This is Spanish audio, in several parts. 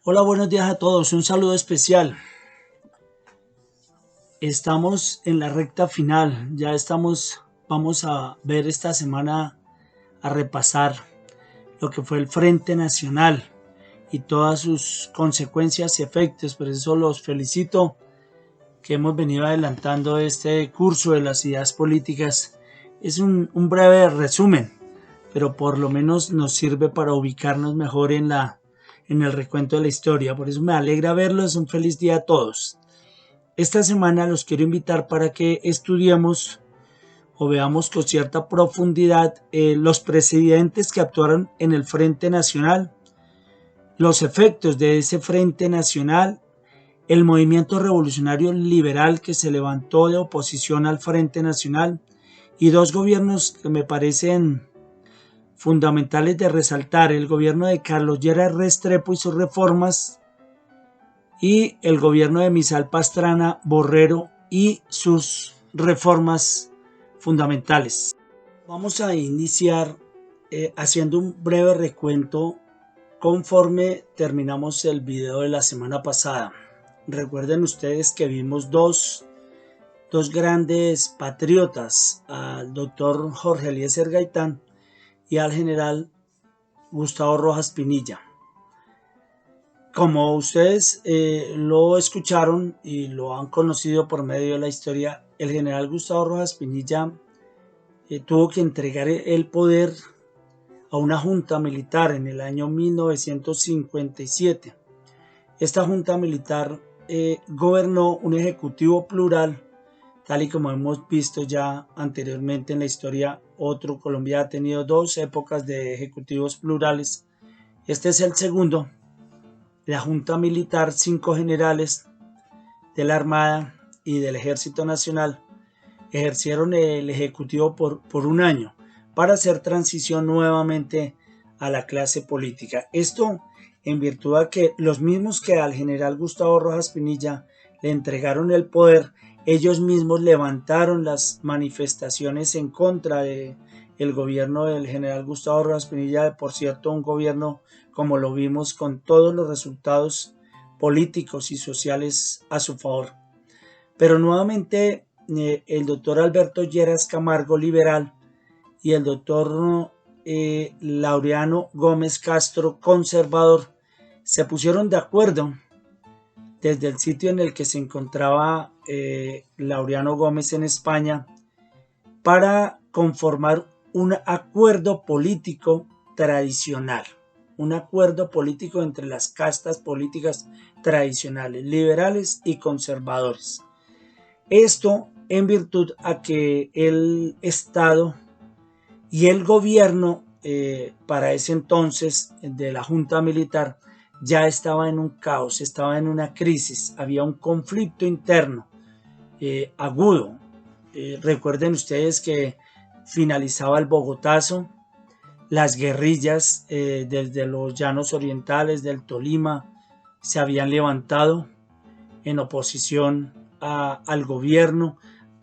Hola, buenos días a todos. Un saludo especial. Estamos en la recta final. Vamos a ver esta semana, a repasar lo que fue el Frente Nacional y todas sus consecuencias y efectos. Por eso los felicito que hemos venido adelantando este curso de las ideas políticas. Es un breve resumen, pero por lo menos nos sirve para ubicarnos mejor en el recuento de la historia. Por eso me alegra verlos. Un feliz día a todos. Esta semana los quiero invitar para que estudiemos o veamos con cierta profundidad los presidentes que actuaron en el Frente Nacional, los efectos de ese Frente Nacional, el movimiento revolucionario liberal que se levantó de oposición al Frente Nacional y dos gobiernos que me parecen fundamentales de resaltar: el gobierno de Carlos Lleras Restrepo y sus reformas, y el gobierno de Misal Pastrana Borrero y sus reformas fundamentales. Vamos a iniciar haciendo un breve recuento conforme terminamos el video de la semana pasada. Recuerden ustedes que vimos dos grandes patriotas, al doctor Jorge Eliezer Gaitán y al general Gustavo Rojas Pinilla. Como ustedes lo escucharon y lo han conocido por medio de la historia, el general Gustavo Rojas Pinilla tuvo que entregar el poder a una junta militar en el año 1957. Esta junta militar gobernó un ejecutivo plural, tal y como hemos visto ya anteriormente en la historia. Colombia ha tenido dos épocas de ejecutivos plurales. Este es el segundo. La Junta Militar, 5 generales de la Armada y del Ejército Nacional ejercieron el Ejecutivo por un año para hacer transición nuevamente a la clase política. Esto en virtud de que los mismos que al general Gustavo Rojas Pinilla le entregaron el poder, ellos mismos levantaron las manifestaciones en contra de el gobierno del general Gustavo Rojas Pinilla. Por cierto, un gobierno, como lo vimos, con todos los resultados políticos y sociales a su favor. Pero nuevamente el doctor Alberto Lleras Camargo, liberal, y el doctor Laureano Gómez Castro, conservador, se pusieron de acuerdo desde el sitio en el que se encontraba Laureano Gómez en España para conformar un acuerdo político tradicional, un acuerdo político entre las castas políticas tradicionales, liberales y conservadores. Esto en virtud a que el Estado y el gobierno para ese entonces de la Junta Militar ya estaba en un caos, estaba en una crisis, había un conflicto interno agudo. Recuerden ustedes que finalizaba el Bogotazo, las guerrillas desde los llanos orientales del Tolima se habían levantado en oposición al gobierno,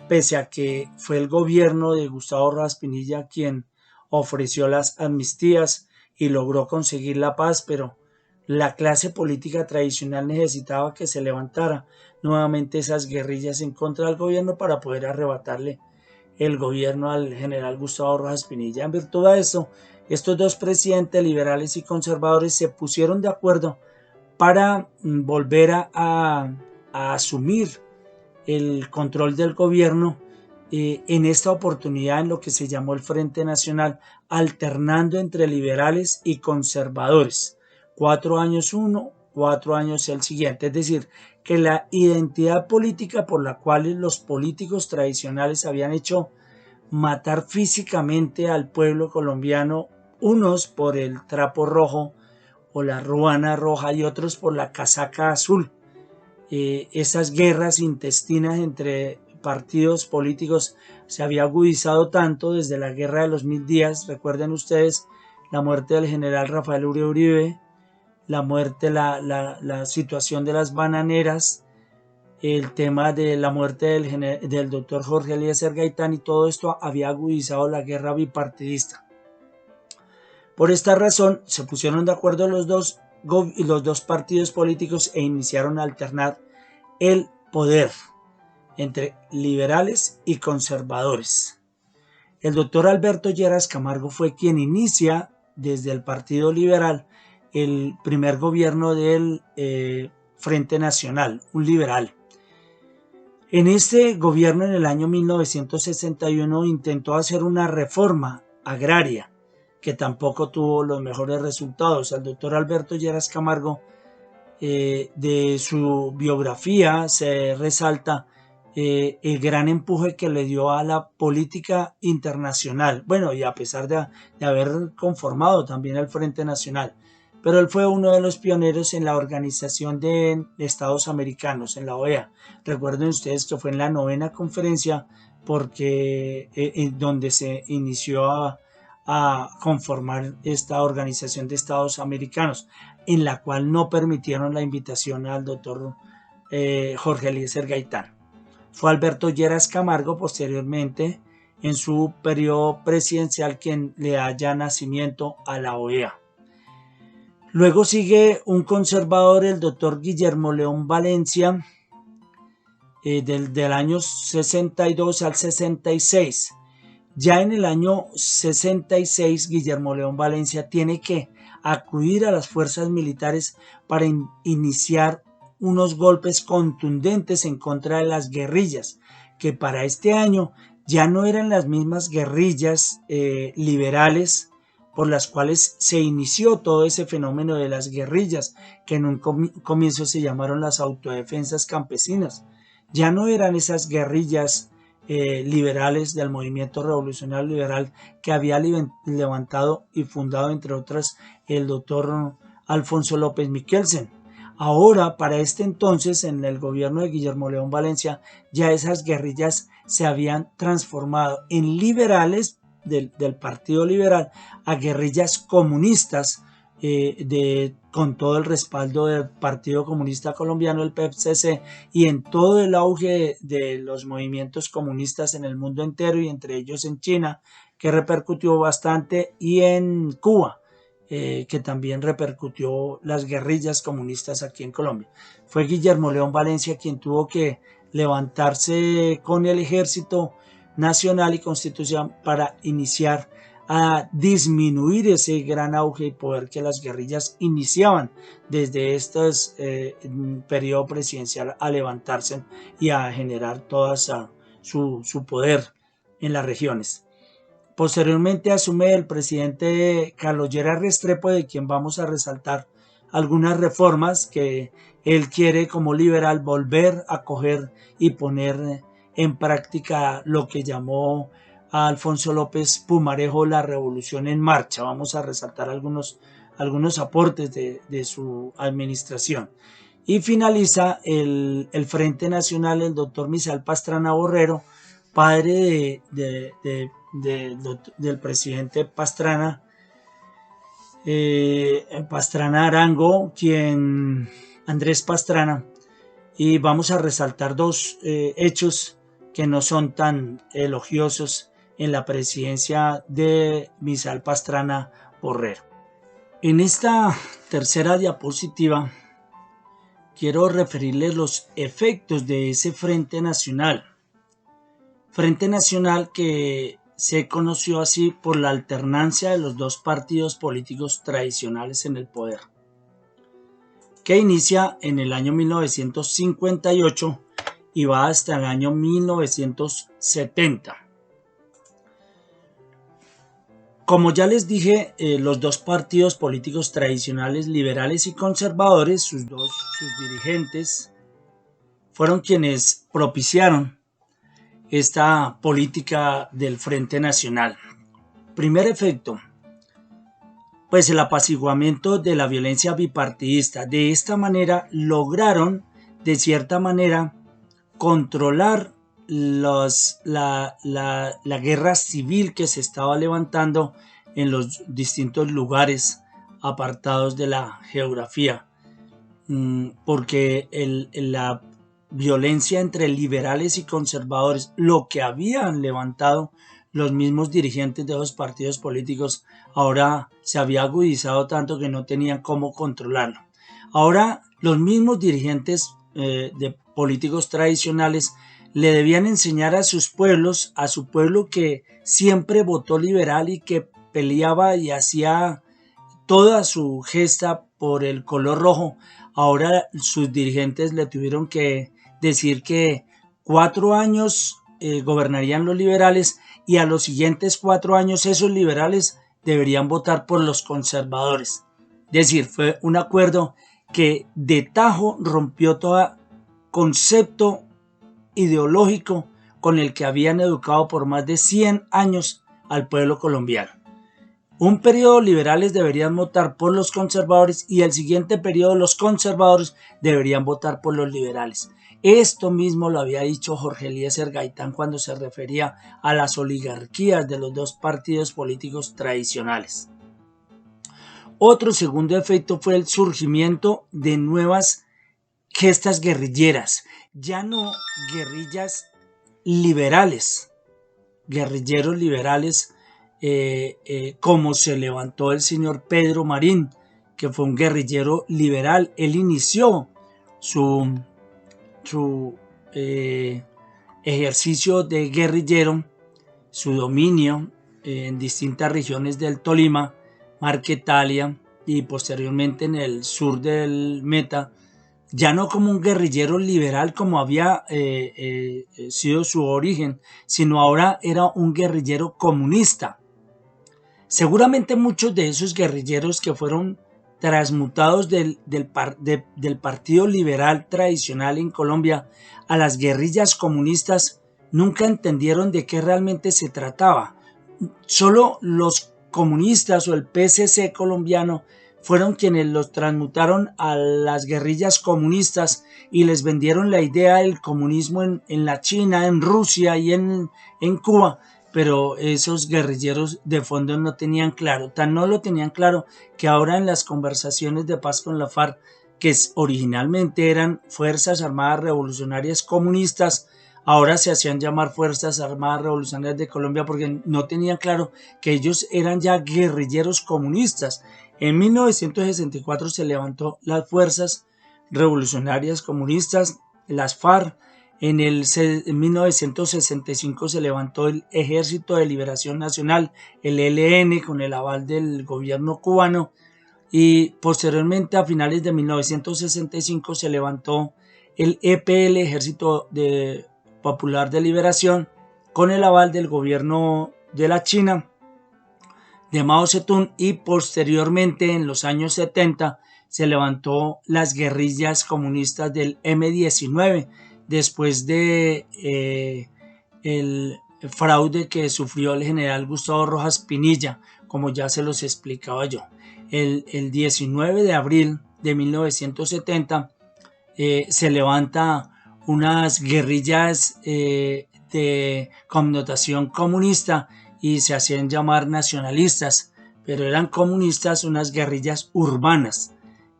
pese a que fue el gobierno de Gustavo Rojas Pinilla quien ofreció las amnistías y logró conseguir la paz, pero la clase política tradicional necesitaba que se levantara nuevamente esas guerrillas en contra del gobierno para poder arrebatarle el gobierno al general Gustavo Rojas Pinilla. En virtud de eso, estos dos presidentes liberales y conservadores se pusieron de acuerdo para volver a asumir el control del gobierno en esta oportunidad en lo que se llamó el Frente Nacional, alternando entre liberales y conservadores. 4 años uno, 4 años el siguiente. Es decir, que la identidad política por la cual los políticos tradicionales habían hecho matar físicamente al pueblo colombiano, unos por el trapo rojo o la ruana roja y otros por la casaca azul. Esas guerras intestinas entre partidos políticos se había agudizado tanto desde la guerra de los 1000 días. Recuerden ustedes la muerte del general Rafael Uribe, la muerte, la situación de las bananeras, el tema de la muerte del doctor Jorge Eliezer Gaitán, y todo esto había agudizado la guerra bipartidista. Por esta razón se pusieron de acuerdo los dos los dos partidos políticos e iniciaron a alternar el poder entre liberales y conservadores. El doctor Alberto Lleras Camargo fue quien inicia desde el Partido Liberal el primer gobierno del Frente Nacional, un liberal. En este gobierno, en el año 1961, intentó hacer una reforma agraria que tampoco tuvo los mejores resultados. El doctor Alberto Lleras Camargo, de su biografía se resalta el gran empuje que le dio a la política internacional. Bueno, y a pesar de haber conformado también el Frente Nacional, pero él fue uno de los pioneros en la Organización de Estados Americanos, en la OEA. Recuerden ustedes que fue en la 9ª conferencia porque donde se inició a conformar esta Organización de Estados Americanos, en la cual no permitieron la invitación al doctor Jorge Eliezer Gaitán. Fue Alberto Lleras Camargo posteriormente, en su periodo presidencial, quien le da nacimiento a la OEA. Luego sigue un conservador, el doctor Guillermo León Valencia, del año 62 al 66. Ya en el año 66, Guillermo León Valencia tiene que acudir a las fuerzas militares para iniciar unos golpes contundentes en contra de las guerrillas, que para este año ya no eran las mismas guerrillas liberales por las cuales se inició todo ese fenómeno de las guerrillas, que en un comienzo se llamaron las autodefensas campesinas. Ya no eran esas guerrillas liberales del movimiento revolucionario liberal que había levantado y fundado, entre otras, el doctor Alfonso López Michelsen. Ahora, para este entonces, en el gobierno de Guillermo León Valencia, ya esas guerrillas se habían transformado en liberales del Partido Liberal a guerrillas comunistas, con todo el respaldo del Partido Comunista Colombiano, el PCC, y en todo el auge de los movimientos comunistas en el mundo entero, y entre ellos en China, que repercutió bastante, y en Cuba, que también repercutió las guerrillas comunistas aquí en Colombia. Fue Guillermo León Valencia quien tuvo que levantarse con el ejército nacional y constitución para iniciar a disminuir ese gran auge y poder que las guerrillas iniciaban desde este periodo presidencial a levantarse y a generar toda su poder en las regiones. Posteriormente asume el presidente Carlos Lleras Restrepo, de quien vamos a resaltar algunas reformas que él quiere como liberal volver a coger y poner en práctica lo que llamó a Alfonso López Pumarejo la revolución en marcha. Vamos a resaltar algunos aportes de su administración. Y finaliza el Frente Nacional, el doctor Misael Pastrana Borrero, padre del presidente Pastrana, Pastrana Arango, Andrés Pastrana, y vamos a resaltar dos hechos que no son tan elogiosos en la presidencia de Misael Pastrana Borrero. En esta tercera diapositiva quiero referirles los efectos de ese Frente Nacional. Frente Nacional que se conoció así por la alternancia de los dos partidos políticos tradicionales en el poder, que inicia en el año 1958 y va hasta el año 1970. Como ya les dije, los dos partidos políticos tradicionales, liberales y conservadores, sus dirigentes, fueron quienes propiciaron esta política del Frente Nacional. Primer efecto, pues el apaciguamiento de la violencia bipartidista. De esta manera lograron, de cierta manera, controlar la guerra civil que se estaba levantando en los distintos lugares apartados de la geografía, porque la violencia entre liberales y conservadores, lo que habían levantado los mismos dirigentes de los partidos políticos ahora se había agudizado tanto que no tenían cómo controlarlo. Ahora los mismos dirigentes de políticos tradicionales le debían enseñar a sus pueblos, a su pueblo que siempre votó liberal y que peleaba y hacía toda su gesta por el color rojo. Ahora sus dirigentes le tuvieron que decir que 4 años gobernarían los liberales y a los siguientes 4 años esos liberales deberían votar por los conservadores. Es decir, fue un acuerdo que de tajo rompió todo concepto ideológico con el que habían educado por más de 100 años al pueblo colombiano. Un periodo liberales deberían votar por los conservadores y el siguiente periodo los conservadores deberían votar por los liberales. Esto mismo lo había dicho Jorge Eliezer Gaitán cuando se refería a las oligarquías de los dos partidos políticos tradicionales. Otro segundo efecto fue el surgimiento de nuevas gestas guerrilleras, ya no guerrillas liberales, guerrilleros liberales, como se levantó el señor Pedro Marín, que fue un guerrillero liberal. Él inició su ejercicio de guerrillero, su dominio en distintas regiones del Tolima, Marquetalia y posteriormente en el sur del Meta, ya no como un guerrillero liberal como había sido su origen, sino ahora era un guerrillero comunista. Seguramente muchos de esos guerrilleros que fueron transmutados del partido liberal tradicional en Colombia a las guerrillas comunistas nunca entendieron de qué realmente se trataba. Solo los comunistas o el PSC colombiano fueron quienes los transmutaron a las guerrillas comunistas y les vendieron la idea del comunismo en la China, en Rusia y en Cuba, pero esos guerrilleros de fondo no tenían claro, tan no lo tenían claro que ahora en las conversaciones de paz con la FARC, que originalmente eran Fuerzas Armadas Revolucionarias Comunistas, ahora se hacían llamar Fuerzas Armadas Revolucionarias de Colombia porque no tenían claro que ellos eran ya guerrilleros comunistas. En 1964 se levantó las Fuerzas Revolucionarias Comunistas, las FARC. En 1965 se levantó el Ejército de Liberación Nacional, el ELN, con el aval del gobierno cubano. Y posteriormente, a finales de 1965, se levantó el EPL, Ejército Popular de Liberación, con el aval del gobierno de la China, de Mao Zedong, y posteriormente en los años 70 se levantó las guerrillas comunistas del M-19 después de el fraude que sufrió el general Gustavo Rojas Pinilla, como ya se los explicaba yo. El 19 de abril de 1970 se levanta unas guerrillas de connotación comunista y se hacían llamar nacionalistas, pero eran comunistas, unas guerrillas urbanas.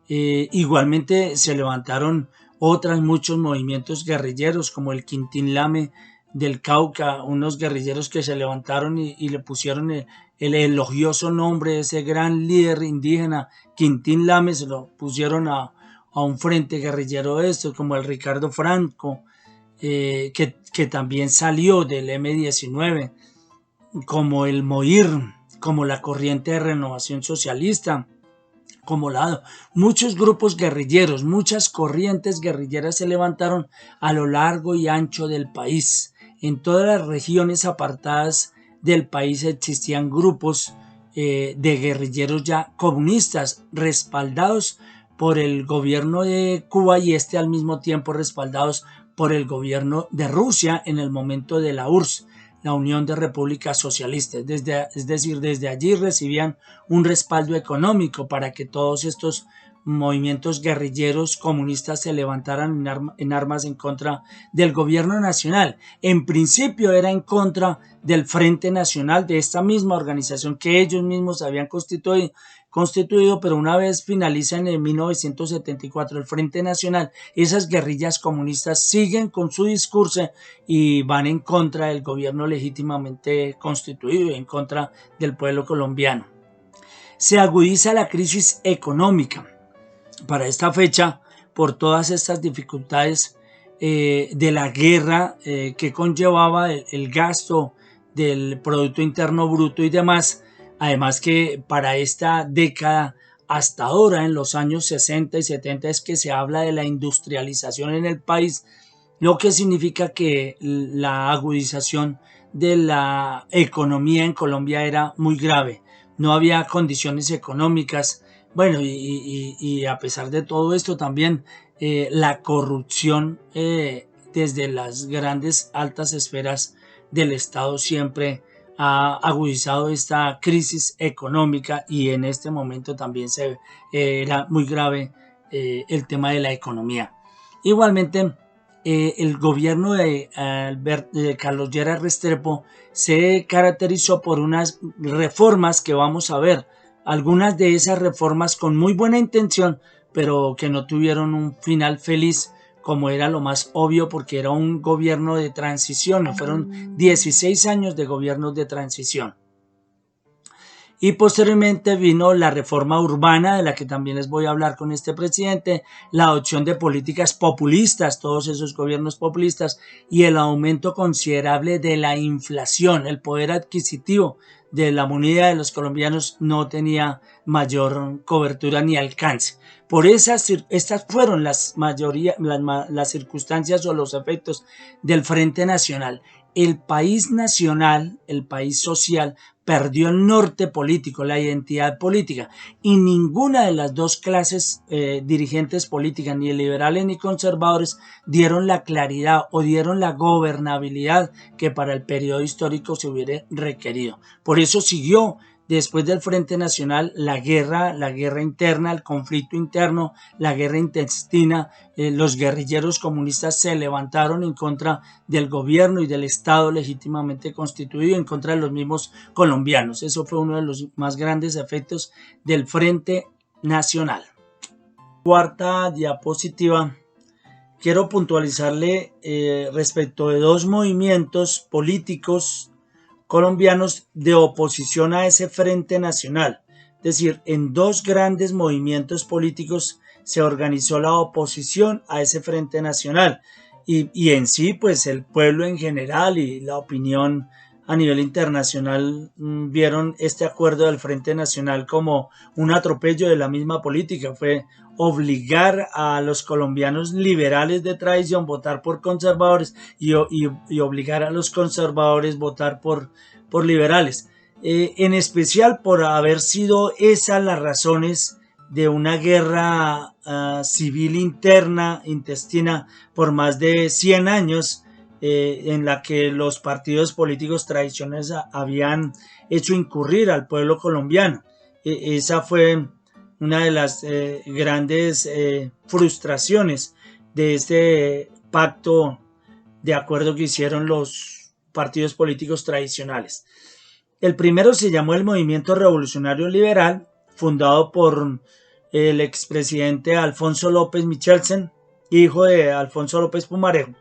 Igualmente se levantaron muchos movimientos guerrilleros como el Quintín Lame del Cauca, unos guerrilleros que se levantaron y le pusieron el elogioso nombre de ese gran líder indígena, Quintín Lame, se lo pusieron a un frente guerrillero de estos, como el Ricardo Franco, que también salió del M-19, como el MOIR, como la Corriente de Renovación Socialista, como muchos grupos guerrilleros, muchas corrientes guerrilleras se levantaron a lo largo y ancho del país. En todas las regiones apartadas del país existían grupos de guerrilleros ya comunistas respaldados por el gobierno de Cuba y al mismo tiempo respaldados por el gobierno de Rusia en el momento de la URSS, la Unión de Repúblicas Socialistas. Es decir, desde allí recibían un respaldo económico para que todos estos movimientos guerrilleros comunistas se levantaran en armas en contra del gobierno nacional. En principio era en contra del Frente Nacional, de esta misma organización que ellos mismos habían constituido, pero una vez finaliza en 1974 el Frente Nacional, esas guerrillas comunistas siguen con su discurso y van en contra del gobierno legítimamente constituido, en contra del pueblo colombiano. Se agudiza la crisis económica para esta fecha por todas estas dificultades de la guerra que conllevaba el gasto del Producto Interno Bruto y demás. Además que para esta década, hasta ahora en los años 60 y 70 es que se habla de la industrialización en el país, lo que significa que la agudización de la economía en Colombia era muy grave. No había condiciones económicas. Bueno, y a pesar de todo esto también la corrupción desde las grandes altas esferas del Estado siempre ha agudizado esta crisis económica y en este momento también era muy grave el tema de la economía. Igualmente, el gobierno de Carlos Lleras Restrepo se caracterizó por unas reformas que vamos a ver, algunas de esas reformas con muy buena intención, pero que no tuvieron un final feliz, como era lo más obvio, porque era un gobierno de transición, fueron 16 años de gobiernos de transición. Y posteriormente vino la reforma urbana, de la que también les voy a hablar con este presidente, la adopción de políticas populistas, todos esos gobiernos populistas, y el aumento considerable de la inflación. El poder adquisitivo de la moneda de los colombianos no tenía mayor cobertura ni alcance. Por estas fueron las circunstancias o los efectos del Frente Nacional. El país nacional, el país social, perdió el norte político, la identidad política, y ninguna de las dos clases dirigentes políticas, ni liberales ni conservadores, dieron la claridad o dieron la gobernabilidad que para el periodo histórico se hubiera requerido. Por eso siguió después del Frente Nacional la guerra interna, el conflicto interno, la guerra intestina. Los guerrilleros comunistas se levantaron en contra del gobierno y del Estado legítimamente constituido, en contra de los mismos colombianos. Eso fue uno de los más grandes efectos del Frente Nacional. Cuarta diapositiva. Quiero puntualizarle respecto de dos movimientos políticos colombianos de oposición a ese Frente Nacional. Es decir, en dos grandes movimientos políticos se organizó la oposición a ese Frente Nacional y en sí pues el pueblo en general y la opinión a nivel internacional vieron este acuerdo del Frente Nacional como un atropello de la misma política. Fue obligar a los colombianos liberales de tradición votar por conservadores y obligar a los conservadores votar por liberales. En especial por haber sido esas las razones de una guerra civil interna, intestina, por más de 100 años, en la que los partidos políticos tradicionales habían hecho incurrir al pueblo colombiano. Esa fue una de las grandes frustraciones de este pacto de acuerdo que hicieron los partidos políticos tradicionales. El primero se llamó el Movimiento Revolucionario Liberal, fundado por el expresidente Alfonso López Michelsen, hijo de Alfonso López Pumarejo.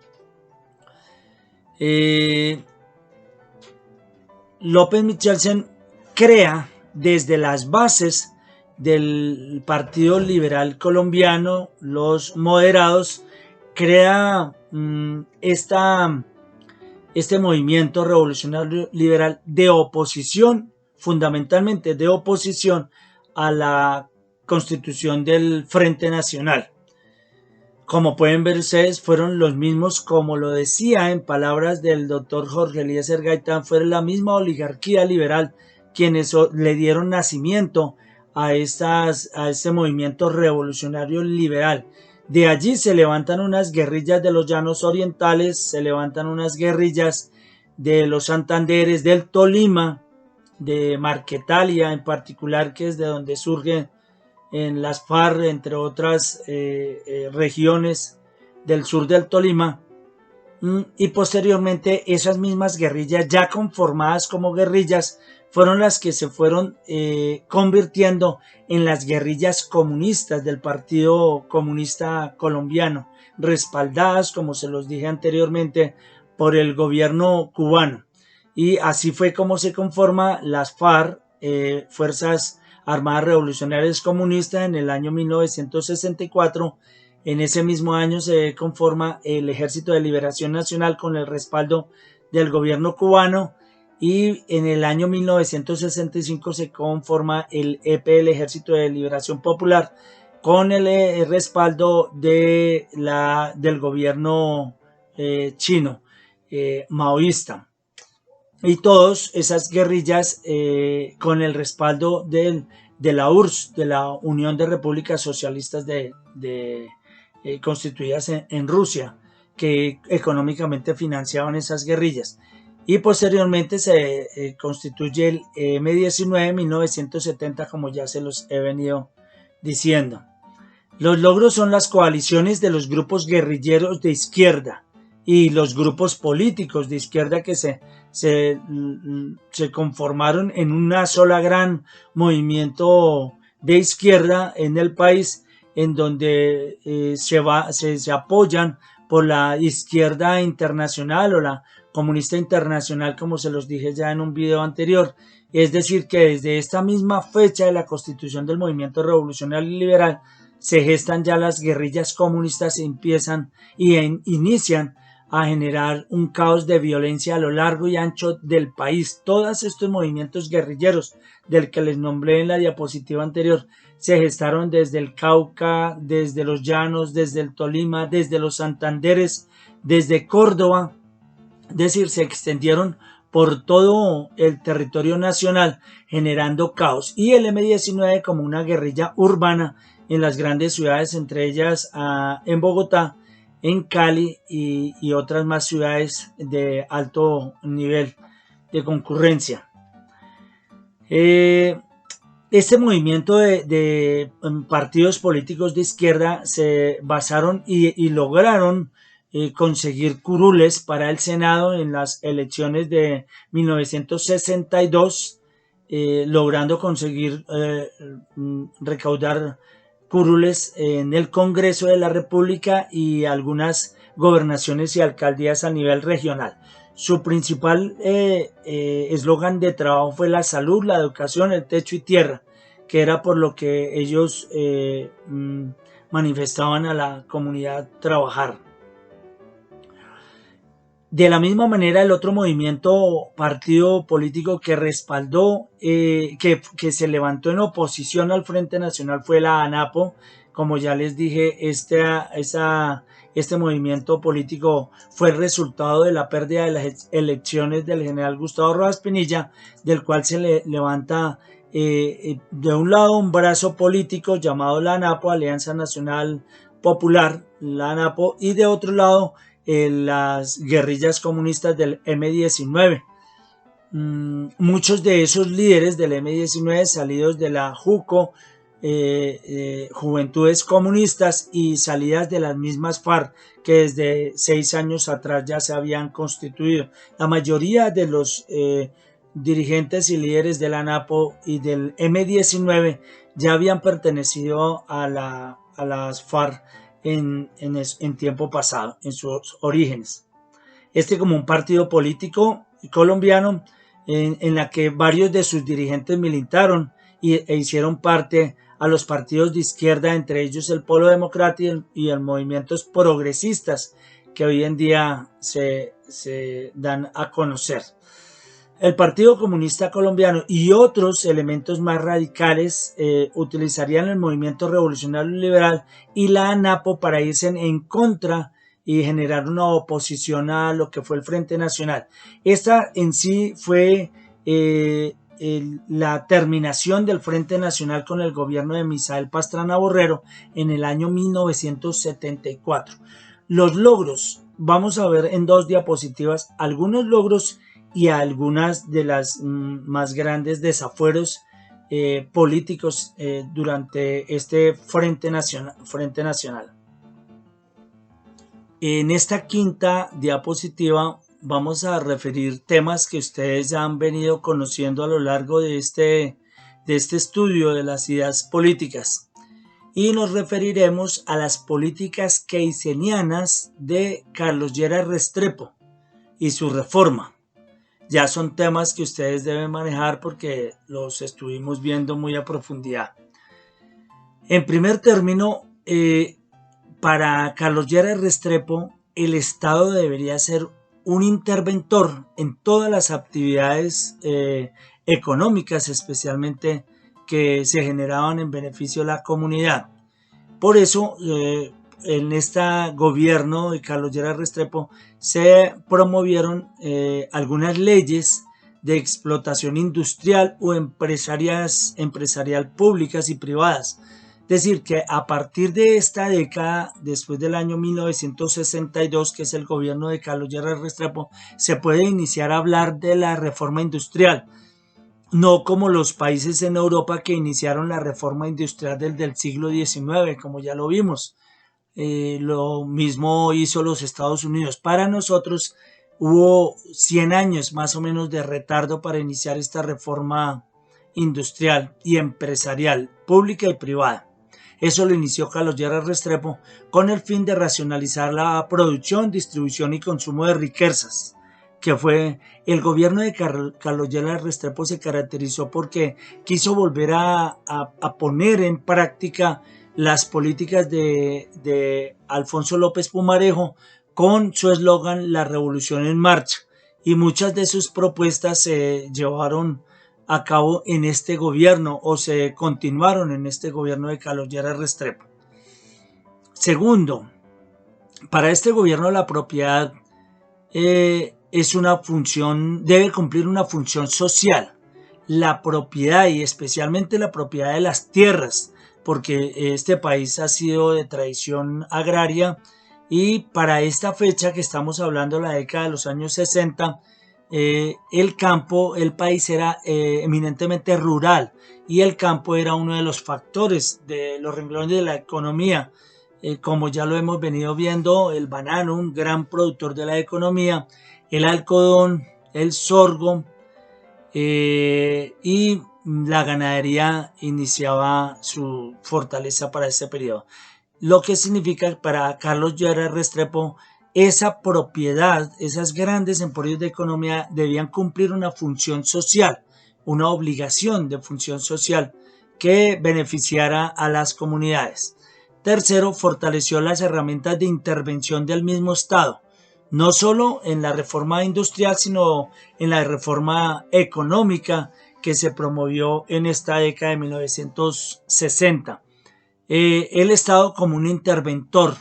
López Michelsen crea desde las bases del Partido Liberal Colombiano, los moderados, crea este movimiento revolucionario liberal de oposición, fundamentalmente de oposición a la constitución del Frente Nacional. Como pueden ver ustedes, fueron los mismos, como lo decía en palabras del doctor Jorge Eliezer Gaitán, fue la misma oligarquía liberal quienes le dieron nacimiento a este movimiento revolucionario liberal. De allí se levantan unas guerrillas de los llanos orientales, se levantan unas guerrillas de los Santanderes, del Tolima, de Marquetalia en particular, que es de donde surge en las FARC, entre otras regiones del sur del Tolima. Y posteriormente esas mismas guerrillas ya conformadas como guerrillas fueron las que se fueron convirtiendo en las guerrillas comunistas del Partido Comunista Colombiano, respaldadas, como se los dije anteriormente, por el gobierno cubano. Y así fue como se conforma las FARC, Fuerzas Armadas Revolucionarias Comunistas, en el año 1964. En ese mismo año se conforma el Ejército de Liberación Nacional con el respaldo del gobierno cubano, y en el año 1965 se conforma el EP, el Ejército de Liberación Popular, con el respaldo del gobierno chino maoísta. Y todas esas guerrillas con el respaldo de la URSS, de la Unión de Repúblicas Socialistas constituidas en Rusia, que económicamente financiaban esas guerrillas. Y posteriormente se constituye el M-19 en 1970, como ya se los he venido diciendo. Los logros son las coaliciones de los grupos guerrilleros de izquierda y los grupos políticos de izquierda que se conformaron en una sola gran movimiento de izquierda en el país, en donde se apoyan por la izquierda internacional o la comunista internacional, como se los dije ya en un video anterior. Es decir, que desde esta misma fecha de la constitución del movimiento revolucionario y liberal se gestan ya las guerrillas comunistas e inician a generar un caos de violencia a lo largo y ancho del país. Todos estos movimientos guerrilleros del que les nombré en la diapositiva anterior se gestaron desde el Cauca, desde los Llanos, desde el Tolima, desde los Santanderes, desde Córdoba. Es decir, se extendieron por todo el territorio nacional, generando caos. Y el M-19 como una guerrilla urbana en las grandes ciudades, entre ellas en Bogotá, en Cali y otras más ciudades de alto nivel de concurrencia. Este movimiento de partidos políticos de izquierda se basaron y lograron conseguir curules para el Senado en las elecciones de 1962, logrando conseguir recaudar curules en el Congreso de la República y algunas gobernaciones y alcaldías a nivel regional. Su principal eslogan de trabajo fue la salud, la educación, el techo y tierra, que era por lo que ellos manifestaban a la comunidad trabajar. De la misma manera, el otro movimiento, partido político que respaldó, que se levantó en oposición al Frente Nacional, fue la ANAPO. Como ya les dije, este movimiento político fue el resultado de la pérdida de las elecciones del general Gustavo Rojas Pinilla, del cual se levanta de un lado un brazo político llamado la ANAPO, Alianza Nacional Popular, la ANAPO, y de otro lado las guerrillas comunistas del M-19. Muchos de esos líderes del M-19 salidos de la JUCO, Juventudes Comunistas, y salidas de las mismas FARC que desde 6 años atrás ya se habían constituido. La mayoría de los dirigentes y líderes de la ANAPO y del M-19 ya habían pertenecido a las FARC en tiempo pasado, en sus orígenes. Como un partido político colombiano en la que varios de sus dirigentes militaron e hicieron parte a los partidos de izquierda, entre ellos el Polo Democrático y el movimientos progresistas que hoy en día se dan a conocer. El Partido Comunista Colombiano y otros elementos más radicales utilizarían el movimiento revolucionario liberal y la ANAPO para irse en contra y generar una oposición a lo que fue el Frente Nacional. Esta en sí fue la terminación del Frente Nacional con el gobierno de Misael Pastrana Borrero en el año 1974. Los logros, vamos a ver en 2 diapositivas algunos logros y algunas de las más grandes desafueros políticos durante este Frente Nacional. En esta quinta diapositiva vamos a referir temas que ustedes ya han venido conociendo a lo largo de este estudio de las ideas políticas, y nos referiremos a las políticas keynesianas de Carlos Lleras Restrepo y su reforma. Ya son temas que ustedes deben manejar porque los estuvimos viendo muy a profundidad. En primer término, para Carlos Lleras Restrepo, el Estado debería ser un interventor en todas las actividades económicas, especialmente que se generaban en beneficio de la comunidad. Por eso, en este gobierno de Carlos Lleras Restrepo se promovieron algunas leyes de explotación industrial o empresarial públicas y privadas. Es decir, que a partir de esta década, después del año 1962, que es el gobierno de Carlos Lleras Restrepo, se puede iniciar a hablar de la reforma industrial. No como los países en Europa que iniciaron la reforma industrial desde el siglo XIX, como ya lo vimos. Lo mismo hizo los Estados Unidos. Para nosotros hubo 100 años más o menos de retardo para iniciar esta reforma industrial y empresarial, pública y privada. Eso lo inició Carlos Lleras Restrepo con el fin de racionalizar la producción, distribución y consumo de riquezas, que fue el gobierno de Carlos Lleras Restrepo. Se caracterizó porque quiso volver a poner en práctica las políticas de Alfonso López Pumarejo con su eslogan "La revolución en marcha", y muchas de sus propuestas se llevaron a cabo en este gobierno o se continuaron en este gobierno de Carlos Lleras Restrepo. Segundo, para este gobierno la propiedad es una función, debe cumplir una función social. La propiedad, y especialmente la propiedad de las tierras, porque este país ha sido de tradición agraria, y para esta fecha que estamos hablando, la década de los años 60, el país era eminentemente rural, y el campo era uno de los factores de los renglones de la economía. Como ya lo hemos venido viendo, el banano, un gran productor de la economía, el algodón, el sorgo, y la ganadería iniciaba su fortaleza para ese periodo. Lo que significa para Carlos Lleras Restrepo, esa propiedad, esas grandes emporios de economía debían cumplir una función social, una obligación de función social que beneficiara a las comunidades. Tercero, fortaleció las herramientas de intervención del mismo Estado, no solo en la reforma industrial, sino en la reforma económica que se promovió en esta década de 1960. El Estado como un interventor,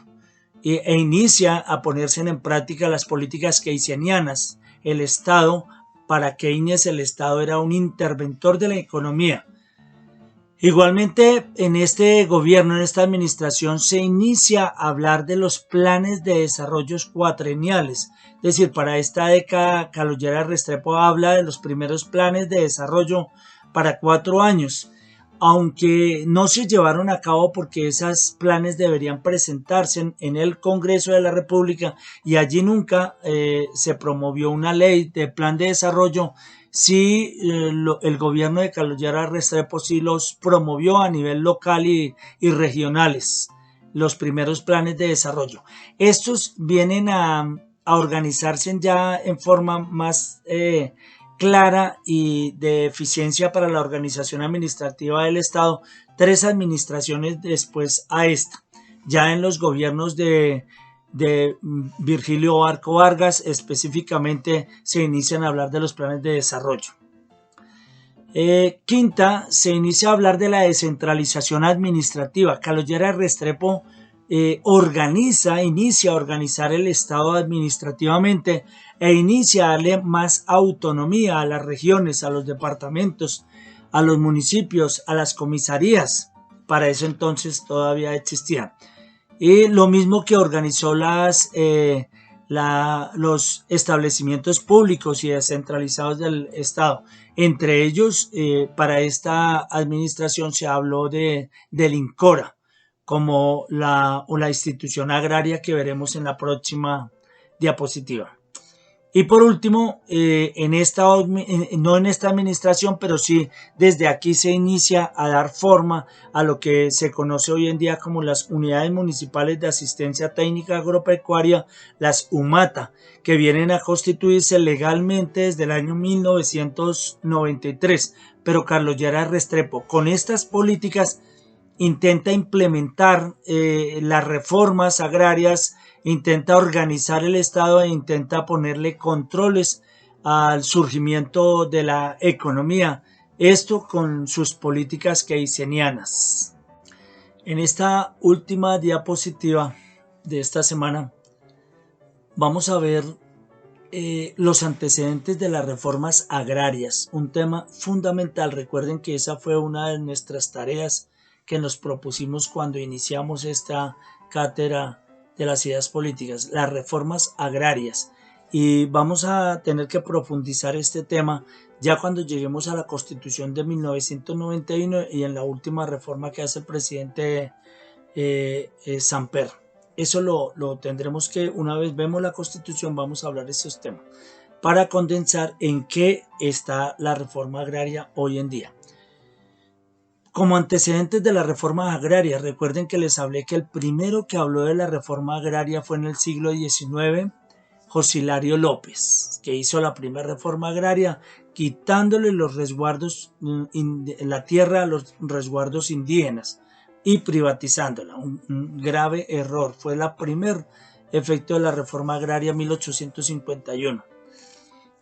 e inicia a ponerse en práctica las políticas keynesianas. El Estado, para Keynes, el Estado era un interventor de la economía. Igualmente, en este gobierno, en esta administración, se inicia a hablar de los planes de desarrollo cuatrienales. Es decir, para esta década, Carlos Lleras Restrepo habla de los primeros planes de desarrollo para 4 años, aunque no se llevaron a cabo porque esos planes deberían presentarse en el Congreso de la República, y allí nunca se promovió una ley de plan de desarrollo. Sí, el gobierno de Carlos Lleras Restrepo sí los promovió a nivel local y regionales, los primeros planes de desarrollo. Estos vienen a organizarse ya en forma más clara y de eficiencia para la organización administrativa del Estado 3 administraciones después a esta. Ya en los gobiernos de Virgilio Barco Vargas específicamente se inician a hablar de los planes de desarrollo. Quinta, se inicia a hablar de la descentralización administrativa. Carlos Lleras Restrepo inicia a organizar el Estado administrativamente e inicia a darle más autonomía a las regiones, a los departamentos, a los municipios, a las comisarías. Para eso entonces todavía existían. Y lo mismo que organizó los establecimientos públicos y descentralizados del Estado. Entre ellos, para esta administración se habló del INCORA como la institución agraria que veremos en la próxima diapositiva. Y por último, no en esta administración, pero sí desde aquí se inicia a dar forma a lo que se conoce hoy en día como las Unidades Municipales de Asistencia Técnica Agropecuaria, las UMATA, que vienen a constituirse legalmente desde el año 1993. Pero Carlos Lleras Restrepo, con estas políticas, intenta implementar las reformas agrarias, intenta organizar el Estado e intenta ponerle controles al surgimiento de la economía, esto con sus políticas keynesianas. En esta última diapositiva de esta semana vamos a ver los antecedentes de las reformas agrarias, un tema fundamental. Recuerden que esa fue una de nuestras tareas que nos propusimos cuando iniciamos esta cátedra de las ideas políticas, las reformas agrarias. Y vamos a tener que profundizar este tema ya cuando lleguemos a la Constitución de 1991 y en la última reforma que hace el presidente Samper. Eso lo tendremos que, una vez vemos la Constitución, vamos a hablar de estos temas para condensar en qué está la reforma agraria hoy en día. Como antecedentes de la reforma agraria, recuerden que les hablé que el primero que habló de la reforma agraria fue en el siglo XIX, José Hilario López, que hizo la primera reforma agraria quitándole los resguardos en la tierra a los resguardos indígenas y privatizándola. Un grave error. Fue el primer efecto de la reforma agraria 1851.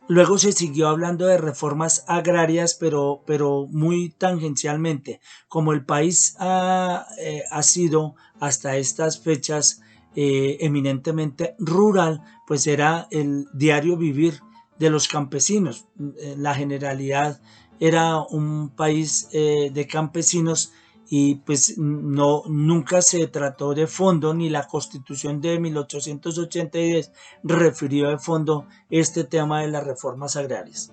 Luego se siguió hablando de reformas agrarias, pero muy tangencialmente. Como el país ha sido hasta estas fechas eminentemente rural, pues era el diario vivir de los campesinos. La generalidad era un país de campesinos y pues nunca se trató de fondo, ni la Constitución de 1880 refirió de fondo este tema de las reformas agrarias.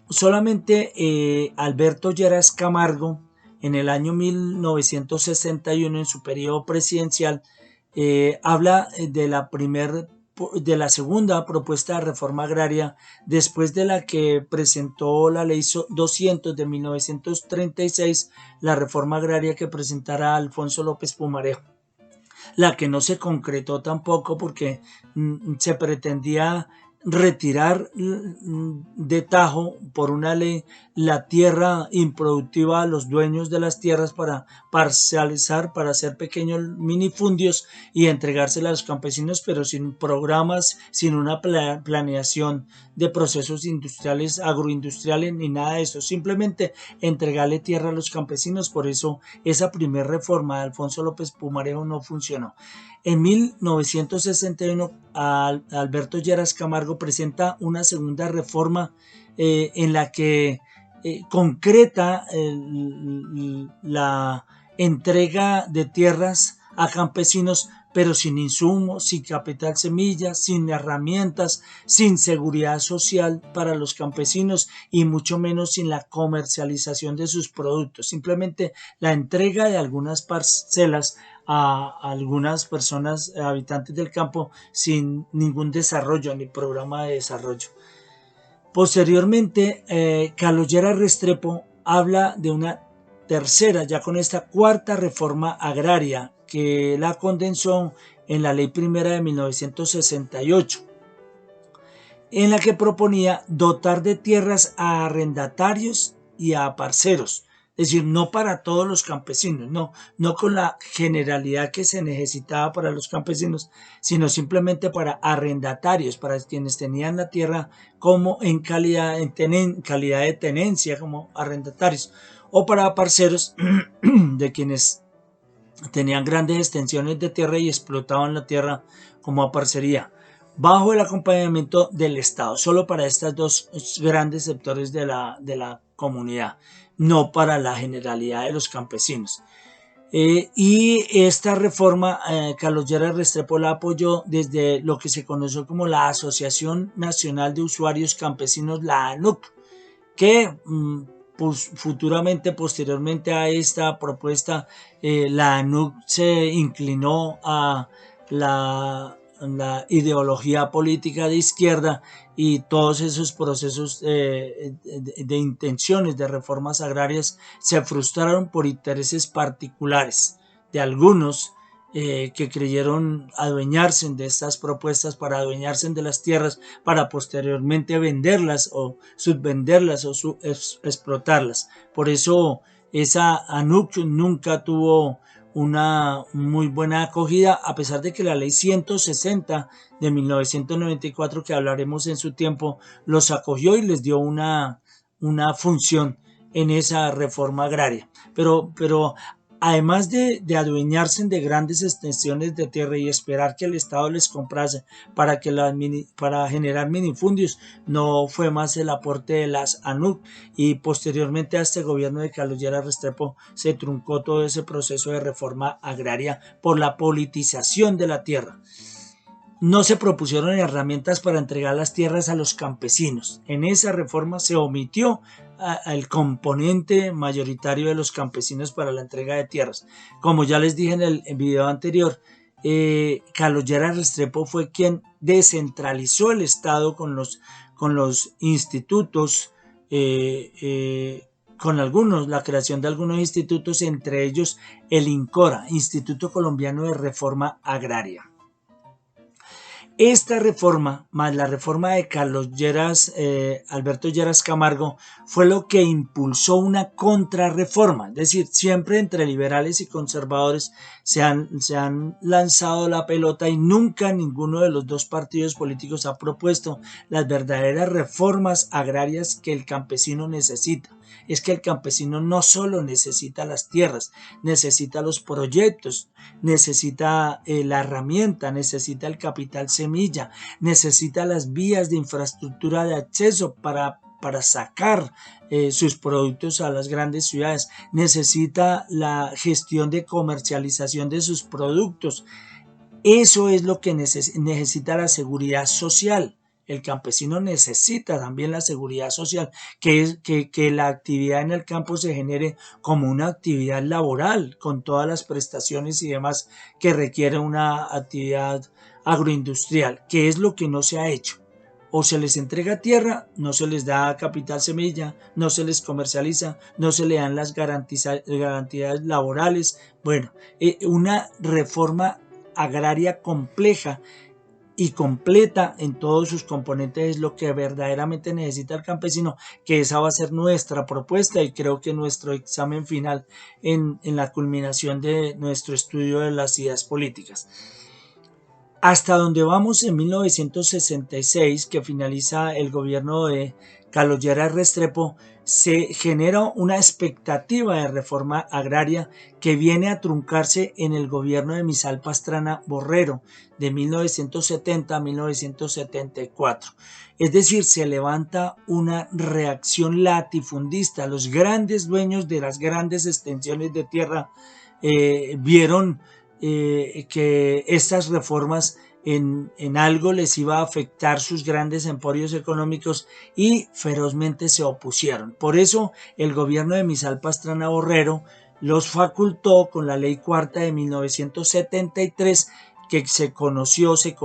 Solamente Alberto Lleras Camargo, en el año 1961, en su periodo presidencial, habla de la segunda propuesta de reforma agraria después de la que presentó la ley 200 de 1936, la reforma agraria que presentara Alfonso López Pumarejo, la que no se concretó tampoco porque se pretendía retirar de tajo por una ley la tierra improductiva a los dueños de las tierras para parcializar, para hacer pequeños minifundios y entregársela a los campesinos, pero sin programas, sin una planeación de procesos industriales, agroindustriales ni nada de eso, simplemente entregarle tierra a los campesinos. Por eso esa primera reforma de Alfonso López Pumarejo no funcionó. En 1961, Alberto Lleras Camargo presenta una segunda reforma en la que concreta la entrega de tierras a campesinos, pero sin insumos, sin capital semilla, sin herramientas, sin seguridad social para los campesinos y mucho menos sin la comercialización de sus productos. Simplemente la entrega de algunas parcelas a algunas personas, habitantes del campo, sin ningún desarrollo ni programa de desarrollo. Posteriormente, Carlos Lleras Restrepo habla de una tercera, ya con esta cuarta reforma agraria, que la condensó en la Ley Primera de 1968, en la que proponía dotar de tierras a arrendatarios y a parceros. Es decir, no para todos los campesinos, no con la generalidad que se necesitaba para los campesinos, sino simplemente para arrendatarios, para quienes tenían la tierra como en calidad de tenencia, como arrendatarios, o para parceros de quienes tenían grandes extensiones de tierra y explotaban la tierra como a parcería, bajo el acompañamiento del Estado, solo para estos dos grandes sectores de la comunidad, no para la generalidad de los campesinos. Y esta reforma, Carlos Lleras Restrepo la apoyó desde lo que se conoció como la Asociación Nacional de Usuarios Campesinos, la ANUC, que pues, posteriormente a esta propuesta, la ANUC se inclinó a la ideología política de izquierda, y todos esos procesos de intenciones de reformas agrarias se frustraron por intereses particulares de algunos que creyeron adueñarse de estas propuestas para adueñarse de las tierras para posteriormente venderlas o subvenderlas o explotarlas. Por eso esa ANUC nunca tuvo una muy buena acogida, a pesar de que la ley 160 de 1994, que hablaremos en su tiempo, los acogió y les dio una función en esa reforma agraria. Pero además de adueñarse de grandes extensiones de tierra y esperar que el Estado les comprase para generar minifundios, no fue más el aporte de las ANUC, y posteriormente a este gobierno de Carlos Lleras Restrepo se truncó todo ese proceso de reforma agraria por la politización de la tierra. No se propusieron herramientas para entregar las tierras a los campesinos. En esa reforma se omitió el componente mayoritario de los campesinos para la entrega de tierras. Como ya les dije en el video anterior, Carlos Lleras Restrepo fue quien descentralizó el Estado con los institutos, la creación de algunos institutos, entre ellos el INCORA, Instituto Colombiano de Reforma Agraria. Esta reforma, más la reforma de Alberto Lleras Camargo, fue lo que impulsó una contrarreforma. Es decir, siempre entre liberales y conservadores se han lanzado la pelota, y nunca ninguno de los dos partidos políticos ha propuesto las verdaderas reformas agrarias que el campesino necesita. Es que el campesino no solo necesita las tierras, necesita los proyectos, necesita la herramienta, necesita el capital semilla, necesita las vías de infraestructura de acceso para sacar sus productos a las grandes ciudades, necesita la gestión de comercialización de sus productos. Eso es lo que necesita la seguridad social. El campesino necesita también la seguridad social, que la actividad en el campo se genere como una actividad laboral, con todas las prestaciones y demás que requiere una actividad agroindustrial, que es lo que no se ha hecho. O se les entrega tierra, no se les da capital semilla, no se les comercializa, no se le dan las garantías laborales. Bueno, una reforma agraria compleja y completa en todos sus componentes es lo que verdaderamente necesita el campesino, que esa va a ser nuestra propuesta, y creo que nuestro examen final en la culminación de nuestro estudio de las ideas políticas. Hasta donde vamos en 1966, que finaliza el gobierno de Carlos Lleras Restrepo, se genera una expectativa de reforma agraria que viene a truncarse en el gobierno de Misal Pastrana Borrero de 1970 a 1974. Es decir, se levanta una reacción latifundista. Los grandes dueños de las grandes extensiones de tierra vieron que estas reformas en algo les iba a afectar sus grandes emporios económicos, y ferozmente se opusieron. Por eso el gobierno de Misal Pastrana Borrero los facultó con la ley cuarta de 1973, que se conoce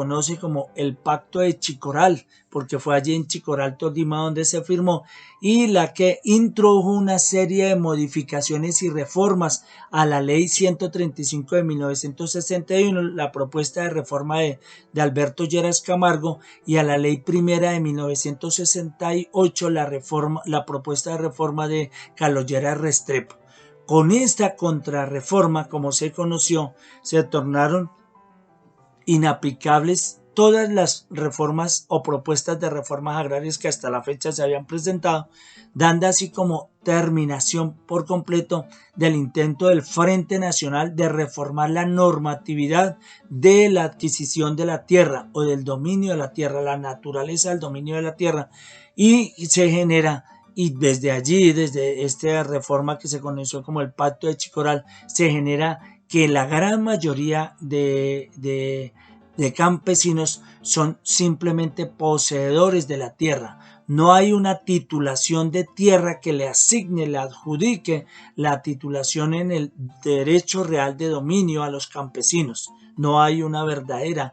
como el Pacto de Chicoral, porque fue allí en Chicoral, Tolima, donde se firmó, y la que introdujo una serie de modificaciones y reformas a la ley 135 de 1961, la propuesta de reforma de Alberto Lleras Camargo, y a la ley primera de 1968, la propuesta de reforma de Carlos Lleras Restrepo. Con esta contrarreforma, como se conoció, se tornaron inaplicables todas las reformas o propuestas de reformas agrarias que hasta la fecha se habían presentado, dando así como terminación por completo del intento del Frente Nacional de reformar la normatividad de la adquisición de la tierra o del dominio de la tierra, la naturaleza del dominio de la tierra, y se genera, y desde allí, desde esta reforma que se conoció como el Pacto de Chicoral, se genera que la gran mayoría de campesinos son simplemente poseedores de la tierra, No hay una titulación de tierra que le asigne, le adjudique la titulación en el derecho real de dominio a los campesinos. No hay una verdadera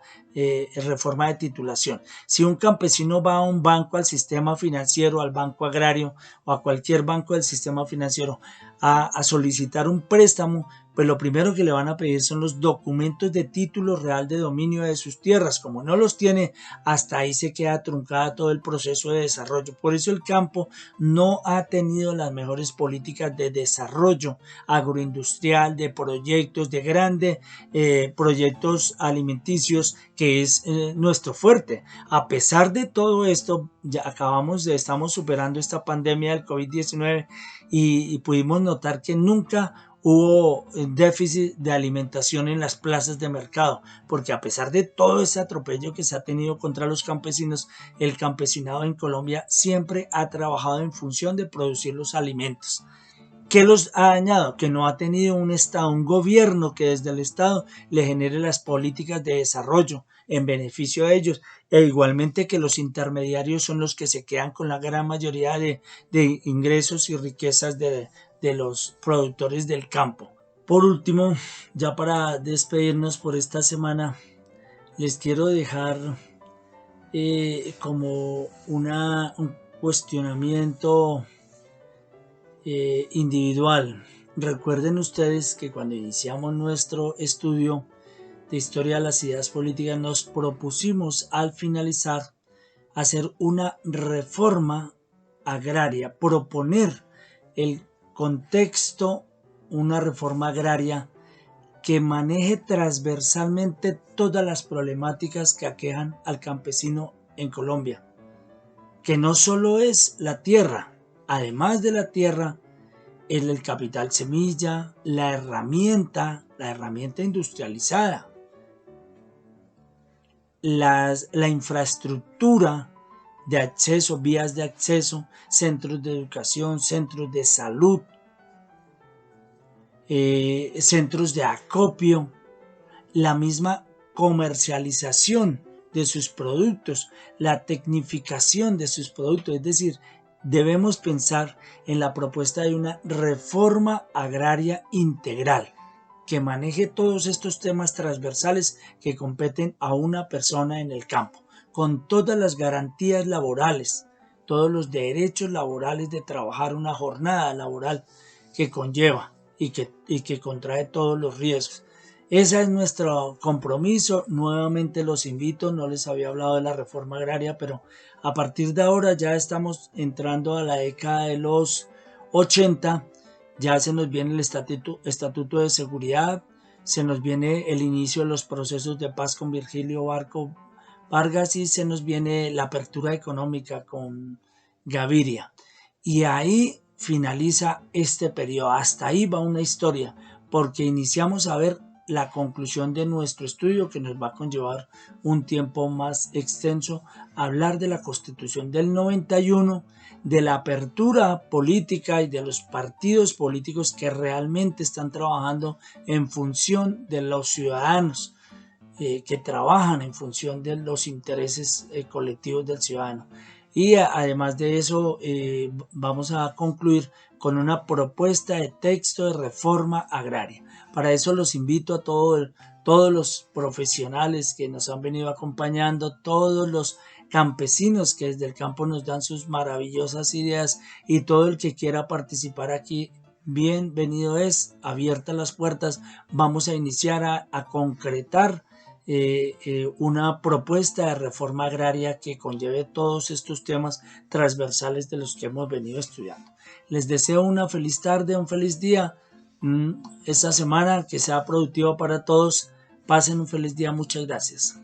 reforma de titulación. Si un campesino va a un banco, al sistema financiero, al banco agrario o a cualquier banco del sistema financiero a solicitar un préstamo, pues lo primero que le van a pedir son los documentos de título real de dominio de sus tierras. Como no los tiene, hasta ahí se queda truncada todo el proceso de desarrollo. Por eso el campo no ha tenido las mejores políticas de desarrollo agroindustrial, de proyectos, de grandes proyectos alimenticios, que es nuestro fuerte. A pesar de todo esto, ya estamos superando esta pandemia del COVID-19 y pudimos notar que nunca hubo déficit de alimentación en las plazas de mercado, porque a pesar de todo ese atropello que se ha tenido contra los campesinos, el campesinado en Colombia siempre ha trabajado en función de producir los alimentos. ¿Qué los ha dañado? Que no ha tenido un Estado, un gobierno que desde el Estado le genere las políticas de desarrollo en beneficio de ellos, e igualmente que los intermediarios son los que se quedan con la gran mayoría de ingresos y riquezas de los productores del campo. Por último, ya para despedirnos por esta semana, les quiero dejar como un cuestionamiento individual. Recuerden ustedes que cuando iniciamos nuestro estudio de historia de las ideas políticas nos propusimos al finalizar hacer una reforma agraria, proponer el contexto, una reforma agraria que maneje transversalmente todas las problemáticas que aquejan al campesino en Colombia, que no solo es la tierra, además de la tierra, el capital semilla, la herramienta industrializada, la infraestructura de acceso, vías de acceso, centros de educación, centros de salud, centros de acopio, la misma comercialización de sus productos, la tecnificación de sus productos. Es decir, debemos pensar en la propuesta de una reforma agraria integral que maneje todos estos temas transversales que competen a una persona en el campo, con todas las garantías laborales, todos los derechos laborales de trabajar una jornada laboral que conlleva y que contrae todos los riesgos. Ese es nuestro compromiso. Nuevamente los invito, no les había hablado de la reforma agraria, pero a partir de ahora ya estamos entrando a la década de los 80, ya se nos viene el estatuto de seguridad, se nos viene el inicio de los procesos de paz con Virgilio Barco Vargas y se nos viene la apertura económica con Gaviria. Y ahí finaliza este periodo, hasta ahí va una historia, porque iniciamos a ver la conclusión de nuestro estudio, que nos va a conllevar un tiempo más extenso, hablar de la Constitución del 91, de la apertura política y de los partidos políticos que realmente están trabajando en función de los ciudadanos, que trabajan en función de los intereses colectivos del ciudadano. Y además de eso, vamos a concluir con una propuesta de texto de reforma agraria. Para eso los invito a todos los profesionales que nos han venido acompañando, todos los campesinos que desde el campo nos dan sus maravillosas ideas, y todo el que quiera participar aquí, bienvenido es, abiertas las puertas. Vamos a iniciar a concretar una propuesta de reforma agraria que conlleve todos estos temas transversales de los que hemos venido estudiando. Les deseo una feliz tarde, un feliz día, esta semana que sea productiva para todos. Pasen un feliz día, muchas gracias.